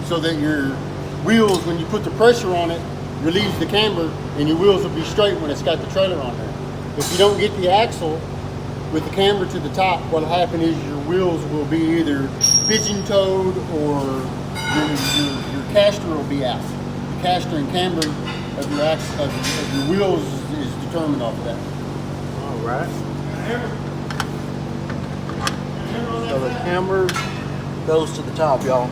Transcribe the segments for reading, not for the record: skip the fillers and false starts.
so that your wheels, when you put the pressure on it, relieves the camber, and your wheels will be straight when it's got the trailer on there. If you don't get the axle with the camber to the top, what'll happen is your wheels will be either pigeon-toed or your caster will be out. The caster and camber of your wheels is determined off of that. All right. So the camber goes to the top, y'all.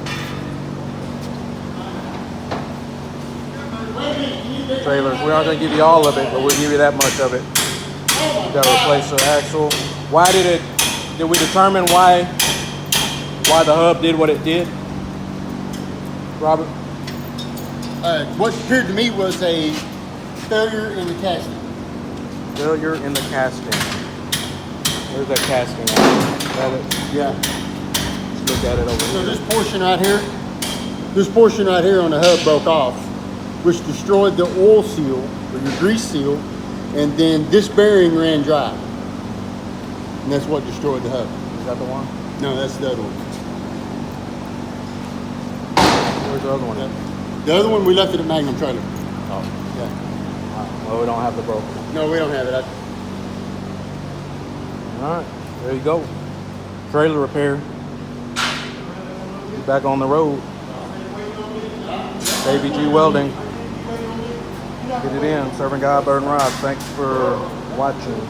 Trailers, we aren't going to give you all of it, but we'll give you that much of it. You got to replace the axle. Why did we determine why the hub did what it did? Robert? What appeared to me was a failure in the casting. Failure in the casting. Where's that casting at? Yeah. Let's look at it over So here. this portion right here on the hub broke off, which destroyed the oil seal or your grease seal, and then this bearing ran dry. And that's what destroyed the hub. Is that the one? No, that's the other one. Where's the other one at? The other one we left it at Magnum Trailer. Oh. Yeah. Well, we don't have the broken one. No, we don't have it. All right, there you go. Trailer repair. Back on the road. ABG Welding. Get it in. Serving God, Bird and Rod. Thanks for watching.